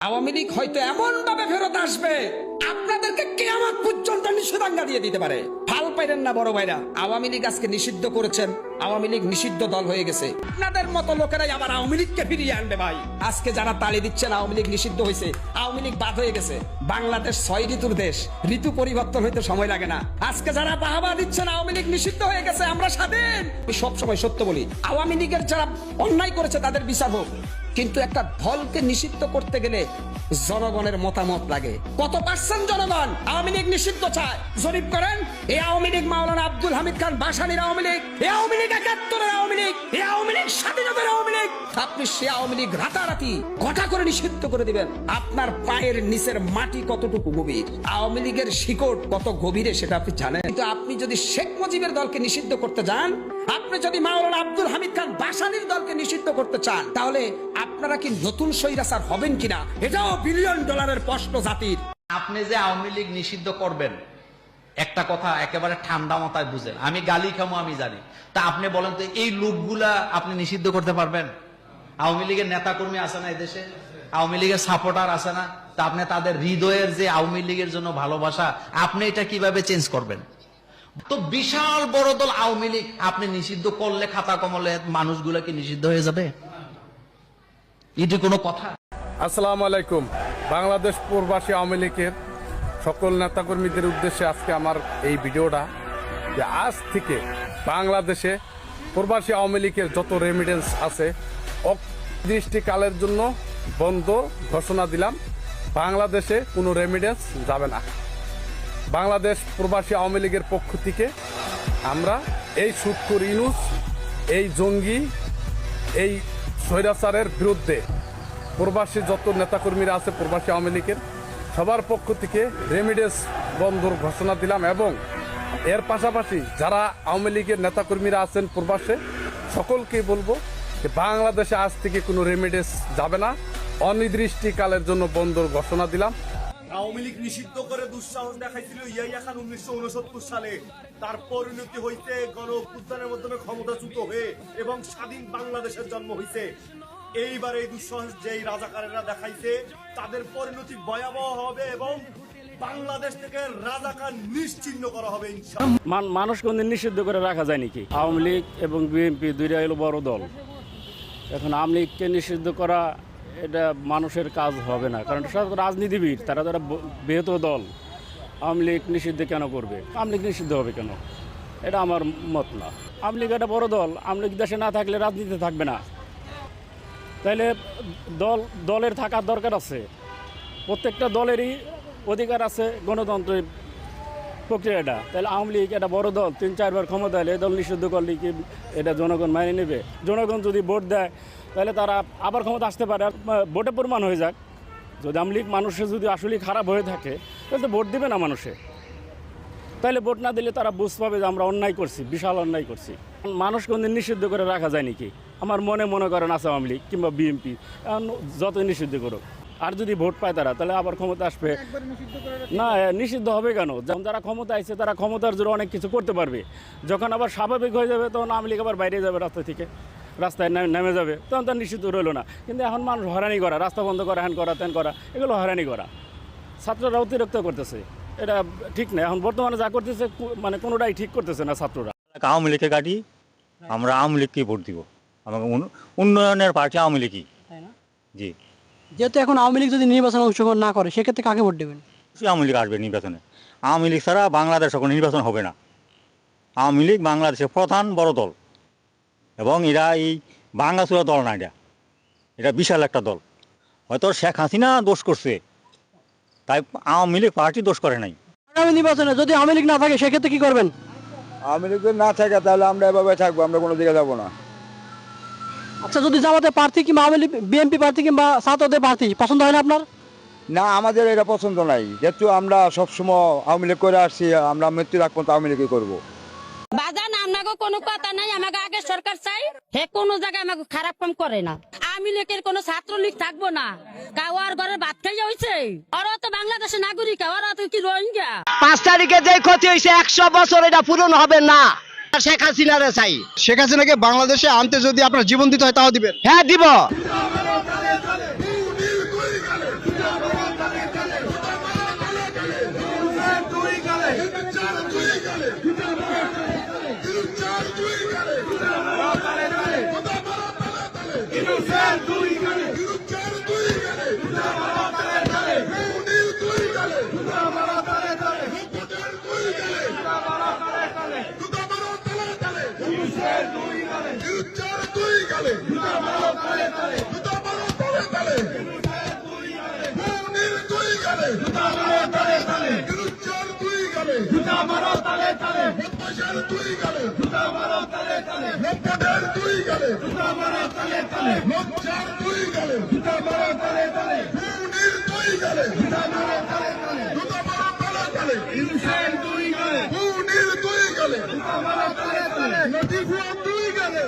আওয়ামী লীগ হয়তো এমন ভাবে ফেরত আসবে আপনাদেরকে কিয়ামত পর্যন্ত নিষেধাজ্ঞা দিয়ে দিতে পারে। ফাল পাইলেন না বড় ভাইরা, আওয়ামী লীগ আজকে নিষিদ্ধ করেছেন, আওয়ামী লীগ নিষিদ্ধ দল হয়ে গেছে। আপনাদের মতো লোকেরাই আবার আওয়ামী লীগকে ফিরিয়ে আনবে ভাই। আজকে যারা তালি দিচ্ছেন আওয়ামী লীগ নিষিদ্ধ হয়েছে, আওয়ামী লীগ বাদ হয়ে গেছে। বাংলাদেশ 6 ঋতুর দেশ, ঋতু পরিবর্তন হইতে সময় লাগে না। আজকে যারা বাহাবা দিচ্ছেন আওয়ামী লীগ নিষিদ্ধ হয়ে গেছে, আমরা স্বাধীন। আমি সবসময় সত্য বলি, আওয়ামী লীগের যারা অন্যায় করেছে তাদের বিচার হোক, কিন্তু একটা দলকে নিষিদ্ধ করতে গেলে জনগণের মতামত লাগে। কত পার্সেন্ট জনগণ আওয়ামী লীগ নিষিদ্ধ চায় জরিপ করেন। এই আওয়ামী লীগ মাওলানা আব্দুল হামিদ খান বাসানির আওয়ামী লীগ, এই আওয়ামী লীগ 71-এর আওয়ামী লীগ, এই আওয়ামী লীগ স্বাধীনতার আওয়ামী লীগ। আপনি সে আওয়ামী লীগ রাতারাতি ঘটা করে নিষিদ্ধ করে দিবেন। আপনার পায়ের নিচের মাটি কতটুকু গভীর, আওয়ামী লীগের শিকড় কত গভীরে সেটা আপনি জানেন। কিন্তু আপনি যদি শেখ মুজিবের দলকে নিষিদ্ধ করতে যান, আপনি যদি মাওলানা আব্দুল হামিদ খান বাসানির দলকে নিষিদ্ধ করতে চান, তাহলে আপনারা কি নতুন স্বৈরাচার হবেন কিনা, এটাও $1 বিলিয়ন প্রশ্ন জাতির। আপনি যে আওয়ামী লীগ নিষিদ্ধ করবেন, একটা কথা একেবারে ঠান্ডা মাথায় বুঝেন। আমি গালি খামো আমি জানি, তা আপনি বলেন তো এই লোকগুলা আপনি নিষিদ্ধ করতে পারবেন? আওয়ামী লীগের নেতা কর্মী আছে না এদেশে, আওয়ামী লীগের সাপোর্টার আছে না, তা আপনি তাদের হৃদয়ের যে আওয়ামী লীগের জন্য ভালোবাসা, আপনি এটা কিভাবে চেঞ্জ করবেন? তো বিশাল বড় দল আওয়ামী লীগ আপনি নিষিদ্ধ করলে খাতা কমলে মানুষগুলা কি নিষিদ্ধ হয়ে যাবে? এটি কোনো কথা? আসসালামু আলাইকুম। বাংলাদেশ প্রবাসী আওয়ামী লীগের সকল নেতাকর্মীদের উদ্দেশ্যে আজকে আমার এই ভিডিওটা, যে আজ থেকে বাংলাদেশে প্রবাসী আওয়ামী লীগের যত রেমিডেন্স আছে অনির্দিষ্টকালের জন্য বন্ধ ঘোষণা দিলাম। বাংলাদেশে কোনো রেমিডেন্স যাবে না। বাংলাদেশ প্রবাসী আওয়ামী লীগের পক্ষ থেকে আমরা এই সুৎখোর ইউনূস, এই জঙ্গি, এই স্বৈরাচারের বিরুদ্ধে প্রবাসী যত নেতাকর্মীরা আছে প্রবাসী আওয়ামী লীগের সবার পক্ষ থেকে রেমিডেন্স বন্ধর ঘোষণা দিলাম। এবং এর পাশাপাশি যারা আওয়ামী লীগের নেতাকর্মীরা আছেন প্রবাসে, সকলকেই বলবো যে বাংলাদেশে আজ থেকে কোনো রেমিডেন্স যাবে না, অনির্দিষ্টকালের জন্য বন্ধর ঘোষণা দিলাম। আওয়ামী লীগ নিষিদ্ধ করে দুঃসাহস দেখাইছিল ইয়াহিয়া খান 1969 সালে। তার পরিণতি হইতে গণ অভ্যুত্থানের মাধ্যমে ক্ষমতাচ্যুত হয়ে এবং স্বাধীন বাংলাদেশের জন্ম হইছে। এইবার এই দুঃসাহস যেই রাজাকারেরা দেখাইছে, তাদের পরিণতি ভয়াবহ হবে এবং বাংলাদেশ থেকে রাজাকার নিশ্চিহ্ন করা হবে ইনশাআল্লাহ। মানুষ কোনদিন নিষিদ্ধ করে রাখা যায় নাকি? আওয়ামী লীগ এবং বিএনপি দুইটা হলো বড় দল। এখন আওয়ামী লীগকে নিষিদ্ধ করা এটা মানুষের কাজ হবে না, কারণ সব রাজনীতিবিদ, তারা বৃহৎ দল। আওয়ামী লীগ নিষিদ্ধ কেন করবে? আওয়ামী লীগ নিষিদ্ধ হবে কেন? এটা আমার মত না। আওয়ামী লীগ একটা বড় দল, আওয়ামী লীগ দেশে না থাকলে রাজনীতিতে থাকবে না। তাইলে দলের থাকার দরকার আছে। প্রত্যেকটা দলেরই অধিকার আছে গণতন্ত্রের প্রক্রিয়াটা। তাহলে আওয়ামী লীগ একটা বড় দল, 3-4 বার ক্ষমতা এলে এই দল নিষিদ্ধ করলে কি এটা জনগণ মেনে নেবে? জনগণ যদি ভোট দেয় তাহলে তারা আবার ক্ষমতা আসতে পারে, ভোটে প্রমাণ হয়ে যাক। যদি আওয়ামী লীগ মানুষের যদি আসলে খারাপ হয়ে থাকে তাহলে তো ভোট দেবে না মানুষে। তাহলে ভোট না দিলে তারা বুঝ পাবে যে আমরা অন্যায় করছি, বিশাল অন্যায় করছি। মানুষ কোনদিন নিষিদ্ধ করে রাখা যায় নাকি? আমার মনে করেন আছে আওয়ামী লীগ কিংবা বিএনপি, যতই নিষিদ্ধ করুক, আর যদি ভোট পায় তারা, তাহলে আবার ক্ষমতা আসবে না? নিষিদ্ধ হবে কেন? যখন যারা ক্ষমতা আসছে তারা ক্ষমতার জন্য অনেক কিছু করতে পারবে। যখন আবার স্বাভাবিক হয়ে যাবে তখন আওয়ামী লীগ আবার বাইরে যাবে, রাস্তা থেকে রাস্তায় নেমে যাবে, তখন তার নিষিদ্ধ রইল না। কিন্তু এখন মানুষ হয়রানি করা, রাস্তা বন্ধ করা, হ্যান করা, ত্যান করা, এগুলো হয়রানি করা। ছাত্ররা অতিরিক্ত করতেছে, এটা ঠিক না। এখন বর্তমানে যা করতেছে মানে কোনোটাই ঠিক করতেছে না ছাত্ররা। আওয়ামী লীগকে কাটি, আমরা আওয়ামী লীগকেই ভোট দিব। আমাকে উন্নয়নের পার্টি আওয়ামী লীগই। জি, যেহেতু এখন আওয়ামী লীগ যদি নির্বাচনে অংশগ্রহণ না করে, সেক্ষেত্রে কাকে ভোট দেবেন? আওয়ামী লীগ আসবে নির্বাচনে। আওয়ামী লীগ ছাড়া বাংলাদেশ কোনো নির্বাচন হবে না। আওয়ামী লীগ বাংলাদেশের প্রধান বড় দল, এবং এরা এই ভাঙাচোরা দল না, এটা বিশাল একটা দল। হয়তো শেখ হাসিনা দোষ করছে, তাই আওয়ামী লীগ পার্টি দোষ করে নাই। আগামী নির্বাচনে যদি আওয়ামী লীগ না থাকে সেক্ষেত্রে কি করবেন? আওয়ামী লীগ না থাকে তাহলে আমরা এভাবে থাকবো, আমরা কোনো দিকে যাবো না। আচ্ছা, যদি জামাতের প্রার্থী কিংবা আওয়ামী লীগ বিএনপি প্রার্থী কিংবা ছাত্রদের প্রার্থী পছন্দ হয় না আপনার? না, আমাদের এটা পছন্দ নাই। যেহেতু আমরা সবসময় আওয়ামী লীগ করে আসছি, আমরা মৃত্যু রাখ পর্যন্ত আওয়ামী লীগই করবো। বাজান আমাকে কোনো কথা নাই, আমাকে আগে সরকার চাই, হে কোনো জায়গায় আমাকে খারাপ কাম করে না। আওয়ামী লীগের কোনো ছাত্রলীগ থাকবো না। কাওয়ার ঘরের ভাত খাইয়া হয়েছে, ওরা তো বাংলাদেশের নাগরিক, ওরা তো কি রোহিঙ্গা। 5 তারিখে যে ক্ষতি হয়েছে 100 বছর এটা পূরণ হবে না। শেখ হাসিনারে চাই। শেখ হাসিনাকে বাংলাদেশে আনতে যদি আপনার জীবন দিতে হয় তাও দিবেন? হ্যাঁ, দিব। দুই গেলে